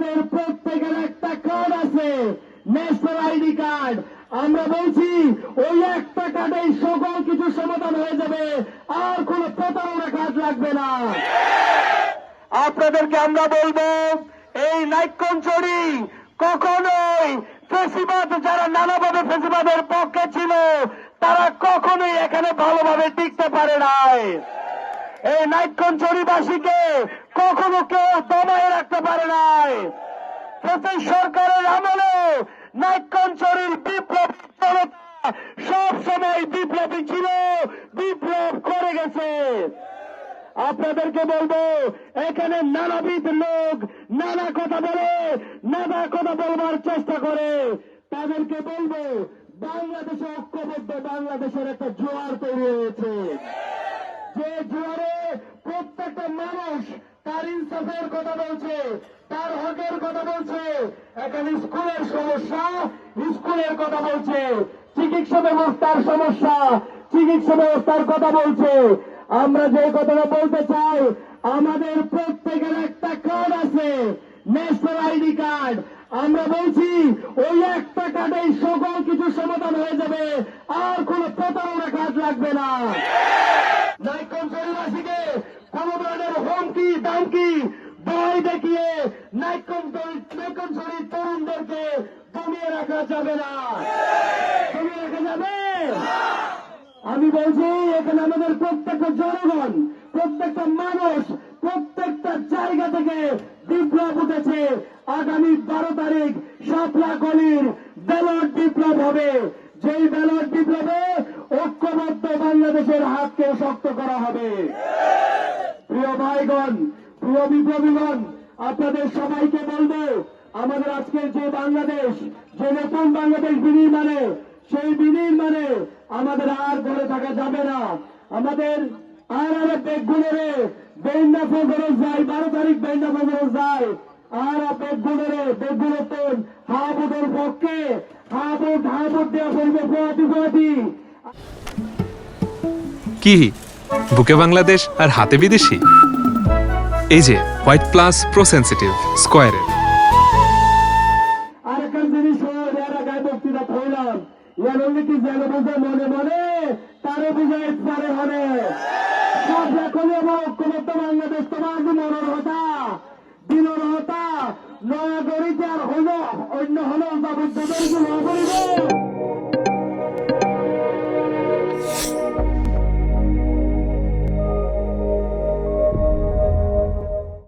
আমাদের প্রত্যেকের একটা কার্ড আছে, ন্যাশনাল আইডি কার্ড। আমরা বলছি ওই একটা কার্ডেই সকল কিছু সমাধান হয়ে যাবে, আর কোন প্রতারণা কাজ লাগবে না। আপনাদেরকে আমরা বলবো, এই নাইক্ষ্যংছড়ি কখনোই ফ্যাসিবাদ, যারা নানাভাবে ফ্যাসিবাদের পক্ষে ছিল, তারা কখনোই এখানে ভালোভাবে টিকতে পারে নাই। এই নাইক্ষ্যংছড়িবাসীকে কখনো কেউ দমায় রাখতে পারে নাই। ব্রিটিশ সরকারের আমলে নাইক্ষ্যংছড়ির বিপ্লবী জনতা সব সময় বিপ্লবী ছিল, বিপ্লব করে গেছে। আপনাদেরকে বলবো, এখানে নানাবিধ লোক নানা কথা বলে, নানা কথা বলবার চেষ্টা করে। তাদেরকে বলবো, বাংলাদেশে ঐক্যবদ্ধ বাংলাদেশের একটা জোয়ার তৈরি হয়েছে, যে জোয়ারে প্রত্যেকটা মানুষ তার ইনসাফের কথা বলছে, তার হকের কথা বলছে। এখানে স্কুলের সমস্যা, স্কুলের কথা বলছে, চিকিৎসা ব্যবস্থার সমস্যা, চিকিৎসা ব্যবস্থার কথা বলছে। আমরা যে কথাটা বলতে চাই, আমাদের প্রত্যেকের একটা কার্ড আছে, ন্যাশনাল আইডি কার্ড। আমরা বলছি ওই একটা কার্ডেই সকল কিছু সমাধান হয়ে যাবে, আর কোন প্রতারণা কাজ লাগবে না। নাইক্ষ্যংছড়িবাসীকে কোন ধরনের হুমকি দামকি ভয় দেখিয়ে নাইক্ষ্যংছড়ির তরুণদেরকে দমিয়ে রাখা যাবে না, দমিয়ে রাখা যাবে। আমি বলছি, এখানে আমাদের প্রত্যেকটা জনগণ, প্রত্যেকটা মানুষ, প্রত্যেকটা জায়গা থেকে বিপ্লব উঠেছে। আগামী 12 তারিখ শাপলা গলির ব্যালট বিপ্লব হবে। যেই ব্যালট বিপ্লবে ঐক্যবদ্ধ বাংলাদেশের হাতকে শক্ত করা হবে। প্রিয় ভাইগণ, প্রিয় বিপ্লবীগণ, আপনাদের সবাইকে বলবো, আমাদের আজকের যে বাংলাদেশ, যে নতুন বাংলাদেশ বিনির্মাণে, সেই বিনির্মাণে আমাদের আর ঘরে থাকা যাবে না। আমাদের আর বেগুনের বেন্ডা ফজরত যায়, 12 তারিখ বেন্ডা ফজরত যায়। আর বেগুনতন হাবুদের পক্ষে হাবুদ দেওয়া বলবে ফোয়াতি। কি বুকে বাংলাদেশ আর হাতে বিদেশি? এই যে হোয়াইট প্লাস প্রো সেনসিটিভ স্কয়ারের আরেকটা জিনিস এরা গায়ে বক্তৃতা থইলাম, ইয়ার কি জেলে বুঝে মনে মনে তারে বুঝে পারে হবে। সব এখনই আমার ঐক্যবদ্ধ বাংলাদেশ তোমার মনের হতা দিনের হতা নয়া গড়িতে আর হইল অন্য হলেও যাবতীয় করিবে।